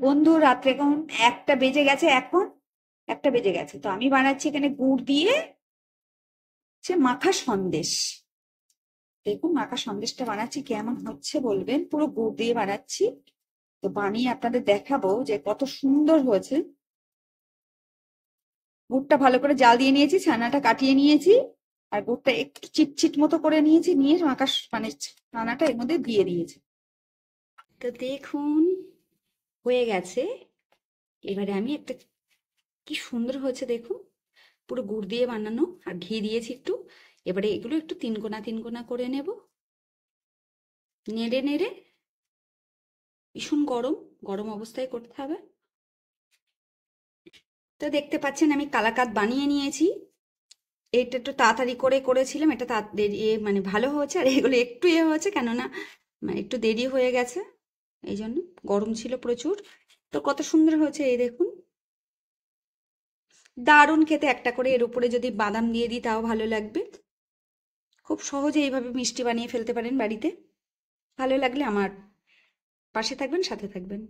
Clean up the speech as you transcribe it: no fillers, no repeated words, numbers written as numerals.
বন্ধু রাত্রে এখন 1টা বেজে গেছে। এখন 1টা বেজে গেছে, তো আমি বানাচ্ছি এখানে গুড় দিয়ে মাখা সন্দেশ। দেখুন মাখা সন্দেশটা বানাচ্ছি, কেমন হচ্ছে বলবেন। পুরো গুড় দিয়ে বানাচ্ছি, তো বানিয়ে আপনাদের দেখাবো যে কত সুন্দর হয়েছে। গুড়টা ভালো করে জাল দিয়ে নিয়েছি, ছানাটা কাটিয়ে নিয়েছি, আর গুড়টা একটু চিটচিট মতো করে নিয়েছি, নিয়ে মাখা ছানাটা এর মধ্যে দিয়ে দিয়েছি। তো দেখুন হয়ে গেছে। এবারে আমি একটা, কি সুন্দর হয়েছে দেখুন, পুরো গুড় দিয়ে বানানো আর ঘি দিয়েছি একটু। এবারে এগুলো একটু তিন কোনা তিন কোনা করে নেব, নেড়ে নেড়ে। ভীষণ গরম, গরম অবস্থায় করতে হবে। তো দেখতে পাচ্ছেন আমি কালাকাঁদ বানিয়ে নিয়েছি। এটা একটু তাড়াতাড়ি করে করেছিলাম, এটা দেরি মানে ভালো হয়েছে, আর এগুলো একটু হয়েছে কেননা মানে একটু দেরি হয়ে গেছে, এই জন্য। গরম ছিল প্রচুর। তো কত সুন্দর হয়েছে এই দেখুন, দারুণ খেতে। একটা করে এর উপরে যদি বাদাম দিয়ে দিই তাও ভালো লাগবে। খুব সহজে এইভাবে মিষ্টি বানিয়ে ফেলতে পারেন বাড়িতে। ভালো লাগলে আমার পাশে থাকবেন, সাথে থাকবেন।